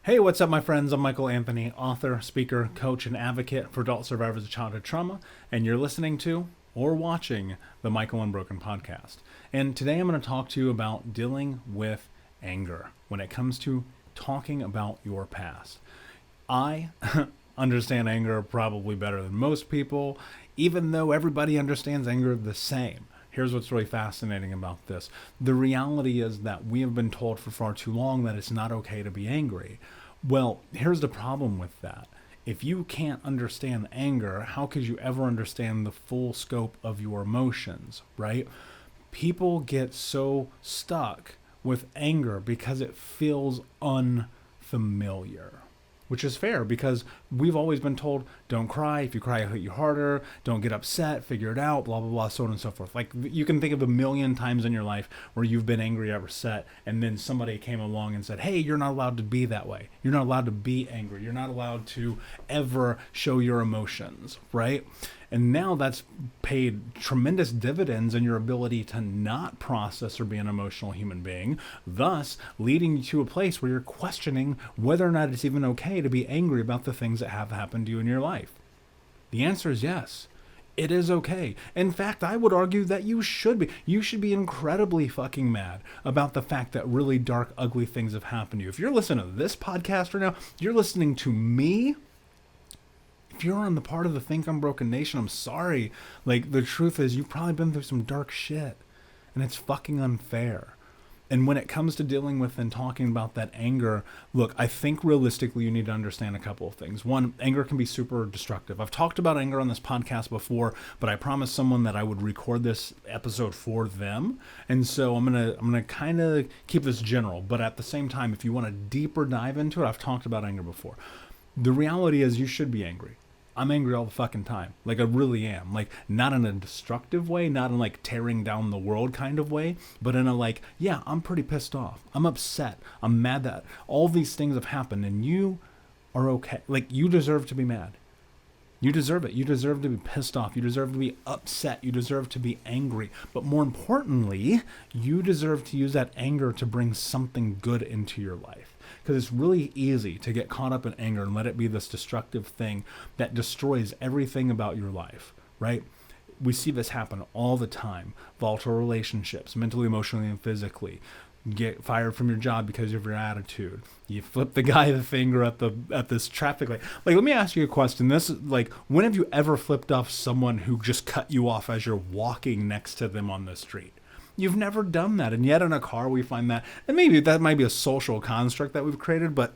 Hey, what's up, my friends? I'm Michael Anthony, author, speaker, coach, and advocate for adult survivors of childhood trauma, and you're listening to or watching the Michael Unbroken podcast. And today I'm going to talk to you about dealing with anger when it comes to talking about your past. I understand anger probably better than most people, even though everybody understands anger the same. Here's what's really fascinating about this. The reality is that we have been told for far too long that it's not okay to be angry. Well, here's the problem with that. If you can't understand anger, how could you ever understand the full scope of your emotions, right? People get so stuck with anger because it feels unfamiliar. Which is fair because we've always been told, don't cry. If you cry, it'll hit you harder. Don't get upset. Figure it out. Blah, blah, blah, so on and so forth. Like, you can think of a million times in your life where you've been angry or upset, and then somebody came along and said, hey, you're not allowed to be that way. You're not allowed to be angry. You're not allowed to ever show your emotions, right? And now that's paid tremendous dividends in your ability to not process or be an emotional human being, thus leading you to a place where you're questioning whether or not it's even okay to be angry about the things that have happened to you in your life. The answer is yes. It is okay. In fact, I would argue that you should be. You should be incredibly fucking mad about the fact that really dark, ugly things have happened to you. If you're listening to this podcast right now, you're listening to me. If you're on the part of the Think Unbroken Nation, I'm sorry. Like, the truth is, you've probably been through some dark shit, and it's fucking unfair. And when it comes to dealing with and talking about that anger, look, I think realistically you need to understand a couple of things. One, anger can be super destructive. I've talked about anger on this podcast before, but I promised someone that I would record this episode for them. And so I'm gonna kind of keep this general, but at the same time, if you want a deeper dive into it, I've talked about anger before. The reality is you should be angry. I'm angry all the fucking time. Like, I really am. Like, not in a destructive way, not in like tearing down the world kind of way, but in a like, yeah, I'm pretty pissed off. I'm upset. I'm mad that all these things have happened and you are okay. Like, you deserve to be mad. You deserve it. You deserve to be pissed off. You deserve to be upset. You deserve to be angry. But more importantly, you deserve to use that anger to bring something good into your life. Because it's really easy to get caught up in anger and let it be this destructive thing that destroys everything about your life, right? We see this happen all the time. Volatile relationships, mentally, emotionally, and physically. Get fired from your job because of your attitude. You flip the guy the finger at this traffic light. Like, let me ask you a question. This is like, when have you ever flipped off someone who just cut you off as you're walking next to them on the street? You've never done that. And yet in a car we find that, and maybe that might be a social construct that we've created, but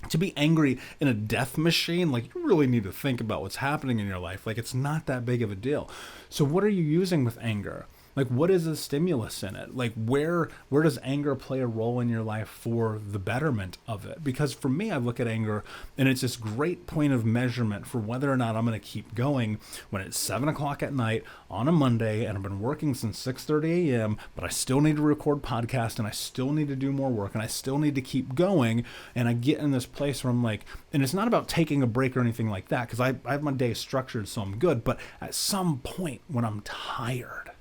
to be angry in a death machine, like, you really need to think about what's happening in your life. Like, it's not that big of a deal. So what are you using with anger? Like, what is the stimulus in it? Like, where does anger play a role in your life for the betterment of it? Because for me, I look at anger and it's this great point of measurement for whether or not I'm going to keep going when it's 7 o'clock at night on a Monday and I've been working since 6:30 a.m., but I still need to record podcasts and I still need to do more work and I still need to keep going. And I get in this place where I'm like, and it's not about taking a break or anything like that, because I have my day structured so I'm good. But at some point when I'm tired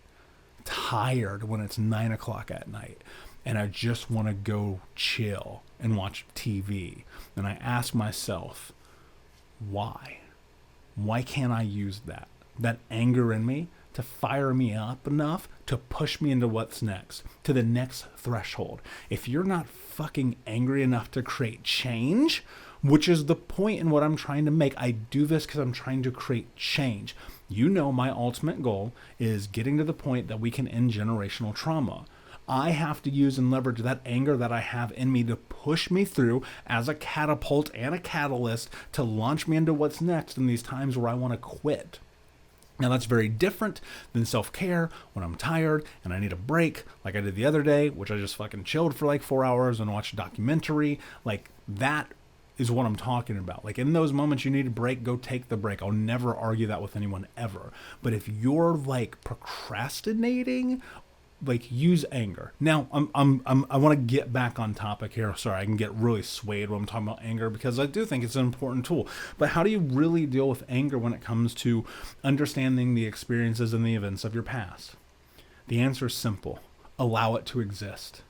when it's 9 o'clock at night and I just want to go chill and watch TV, and I ask myself, why can't I use that anger in me to fire me up enough to push me into what's next, to the next threshold? If you're not fucking angry enough to create change, which is the point in what I'm trying to make. I do this because I'm trying to create change. You know, my ultimate goal is getting to the point that we can end generational trauma. I have to use and leverage that anger that I have in me to push me through as a catapult and a catalyst to launch me into what's next in these times where I want to quit. Now, that's very different than self-care when I'm tired and I need a break, like I did the other day, which I just fucking chilled for like 4 hours and watched a documentary. Like, that is what I'm talking about. Like, in those moments you need a break, go take the break. I'll never argue that with anyone ever. But if you're like procrastinating, like, use anger. Now, I want to get back on topic here. Sorry, I can get really swayed when I'm talking about anger because I do think it's an important tool. But how do you really deal with anger when it comes to understanding the experiences and the events of your past? The answer is simple. Allow it to exist.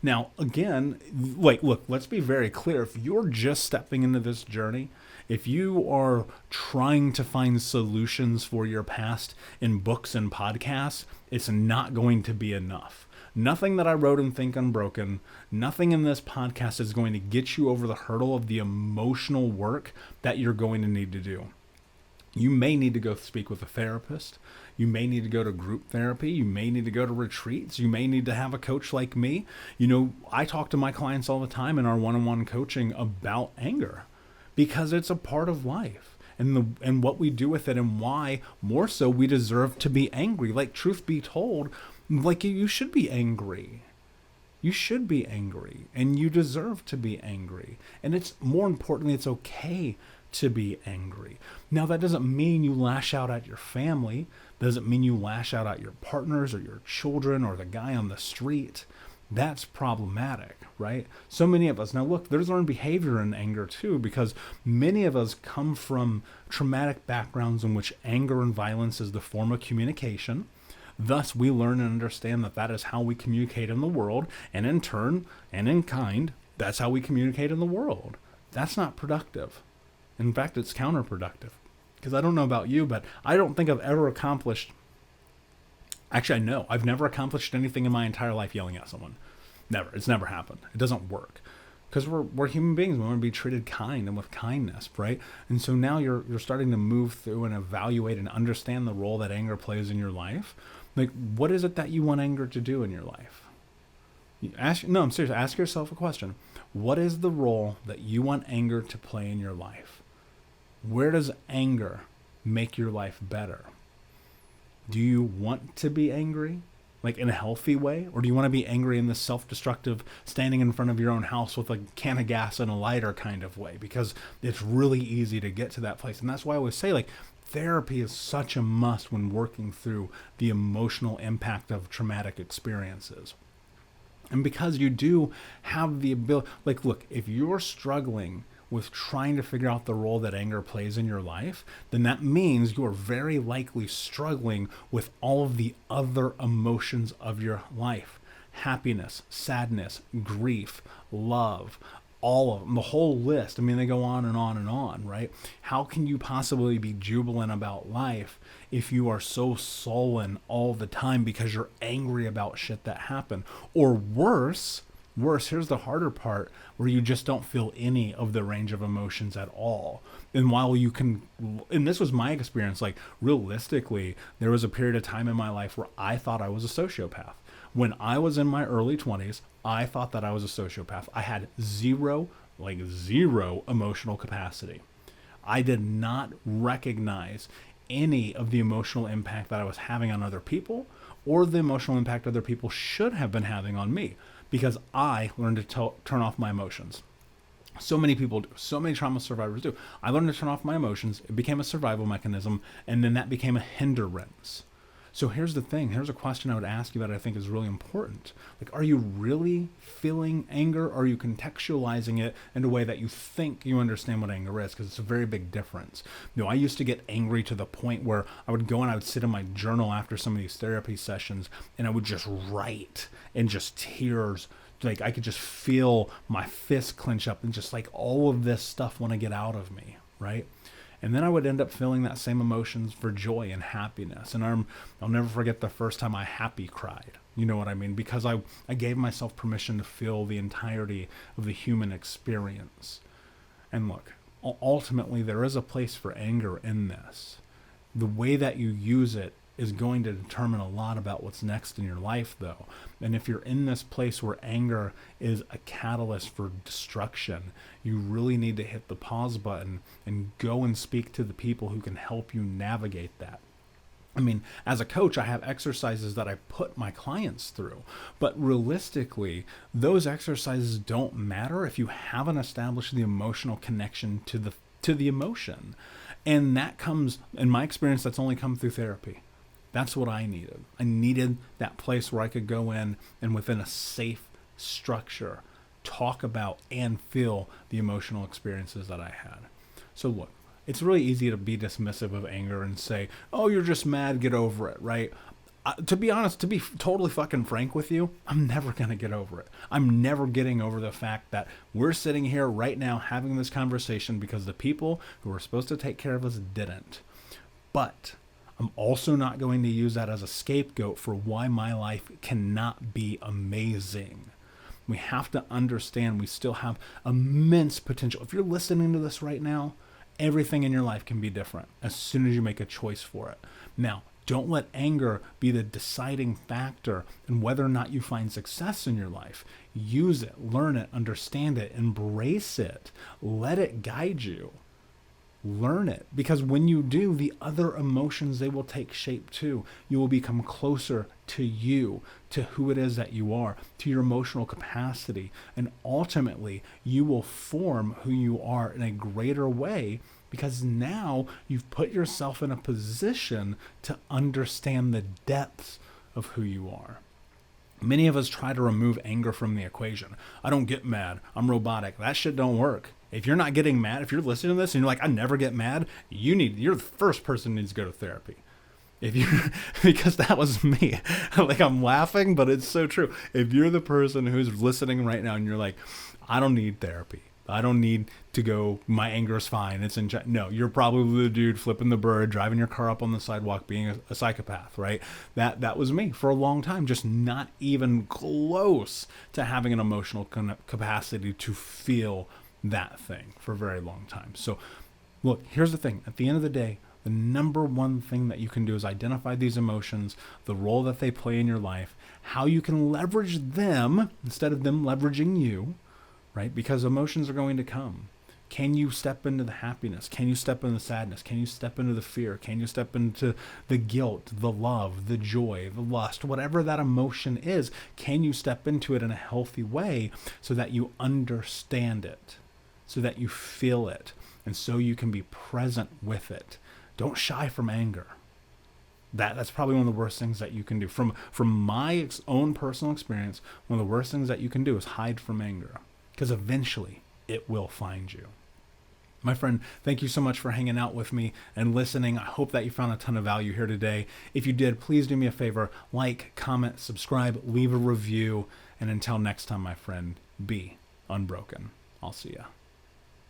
Now, again, like, look, let's be very clear. If you're just stepping into this journey, if you are trying to find solutions for your past in books and podcasts, it's not going to be enough. Nothing that I wrote in Think Unbroken, nothing in this podcast is going to get you over the hurdle of the emotional work that you're going to need to do. You may need to go speak with a therapist. You may need to go to group therapy. You may need to go to retreats. You may need to have a coach like me. I talk to my clients all the time in our one-on-one coaching about anger because it's a part of life and what we do with it and why more so we deserve to be angry. Like, truth be told, like, you should be angry. You should be angry and you deserve to be angry. And it's more importantly, it's okay to be angry. Now, that doesn't mean you lash out at your family. Doesn't mean you lash out at your partners or your children or the guy on the street. That's problematic, right? So many of us, now look, there's learned behavior in anger too, because many of us come from traumatic backgrounds in which anger and violence is the form of communication. Thus, we learn and understand that that is how we communicate in the world, and in turn, and in kind, that's how we communicate in the world. That's not productive. In fact, it's counterproductive. Because I don't know about you, but I don't think I've ever accomplished... Actually, I know. I've never accomplished anything in my entire life yelling at someone. Never. It's never happened. It doesn't work. Because we're human beings. We want to be treated kind and with kindness, right? And so now you're starting to move through and evaluate and understand the role that anger plays in your life. Like, what is it that you want anger to do in your life? I'm serious. Ask yourself a question. What is the role that you want anger to play in your life? Where does anger make your life better? Do you want to be angry, like in a healthy way? Or do you want to be angry in this self-destructive, standing in front of your own house with a can of gas and a lighter kind of way? Because it's really easy to get to that place. And that's why I always say, like, therapy is such a must when working through the emotional impact of traumatic experiences. And because you do have the ability, like, look, if you're struggling with trying to figure out the role that anger plays in your life, then that means you are very likely struggling with all of the other emotions of your life. Happiness, sadness, grief, love, all of them, the whole list. I mean, they go on and on and on, right? How can you possibly be jubilant about life if you are so sullen all the time because you're angry about shit that happened? Or worse, here's the harder part, where you just don't feel any of the range of emotions at all. And while you can, and this was my experience, like, realistically, there was a period of time in my life where I thought I was a sociopath. When I was in my early 20s, I thought that I was a sociopath. I had zero emotional capacity. I did not recognize any of the emotional impact that I was having on other people or the emotional impact other people should have been having on me, because I learned to turn off my emotions. So many people do. So many trauma survivors do. I learned to turn off my emotions. It became a survival mechanism, and then that became a hindrance. So here's the thing. Here's a question I would ask you that I think is really important. Like, are you really feeling anger? Or are you contextualizing it in a way that you think you understand what anger is? Because it's a very big difference. I used to get angry to the point where I would go and I would sit in my journal after some of these therapy sessions, and I would just write in just tears. Like, I could just feel my fist clench up and just, like, all of this stuff want to get out of me, right? And then I would end up feeling that same emotions for joy and happiness. And I'll never forget the first time I happy cried. You know what I mean? Because I gave myself permission to feel the entirety of the human experience. And look, ultimately there is a place for anger in this. The way that you use it is going to determine a lot about what's next in your life, though. And if you're in this place where anger is a catalyst for destruction, you really need to hit the pause button and go and speak to the people who can help you navigate that. I mean, as a coach, I have exercises that I put my clients through, but realistically, those exercises don't matter if you haven't established the emotional connection to the emotion. And that comes, in my experience, that's only come through therapy. That's what I needed. I needed that place where I could go in and within a safe structure, talk about and feel the emotional experiences that I had. So look, it's really easy to be dismissive of anger and say, oh, you're just mad, get over it, right? To be honest, to be totally fucking frank with you, I'm never going to get over it. I'm never getting over the fact that we're sitting here right now having this conversation because the people who were supposed to take care of us didn't. But I'm also not going to use that as a scapegoat for why my life cannot be amazing. We have to understand we still have immense potential. If you're listening to this right now, everything in your life can be different as soon as you make a choice for it. Now, don't let anger be the deciding factor in whether or not you find success in your life. Use it, learn it, understand it, embrace it. Let it guide you. Learn it, because when you do, the other emotions, they will take shape too. You will become closer to you, to who it is that you are, to your emotional capacity, and ultimately you will form who you are in a greater way, because now you've put yourself in a position to understand the depths of who you are. Many of us try to remove anger from the equation. I don't get mad. I'm robotic. That shit don't work. If you're not getting mad, if you're listening to this and you're like, I never get mad, you're the first person who needs to go to therapy. Because that was me. Like, I'm laughing, but it's so true. If you're the person who's listening right now and you're like, I don't need therapy. I don't need to go, my anger is fine. It's in check. No, you're probably the dude flipping the bird, driving your car up on the sidewalk, being a psychopath, right? That was me for a long time, just not even close to having an emotional capacity to feel that thing for a very long time. So look, here's the thing. At the end of the day, the number one thing that you can do is identify these emotions, the role that they play in your life, how you can leverage them instead of them leveraging you, right? Because emotions are going to come. Can you step into the happiness? Can you step into the sadness? Can you step into the fear? Can you step into the guilt, the love, the joy, the lust, whatever that emotion is? Can you step into it in a healthy way so that you understand it, so that you feel it, and so you can be present with it? Don't shy from anger. That's probably one of the worst things that you can do. From my own personal experience, one of the worst things that you can do is hide from anger, because eventually it will find you. My friend, thank you so much for hanging out with me and listening. I hope that you found a ton of value here today. If you did, please do me a favor, like, comment, subscribe, leave a review, and until next time, my friend, be unbroken. I'll see ya.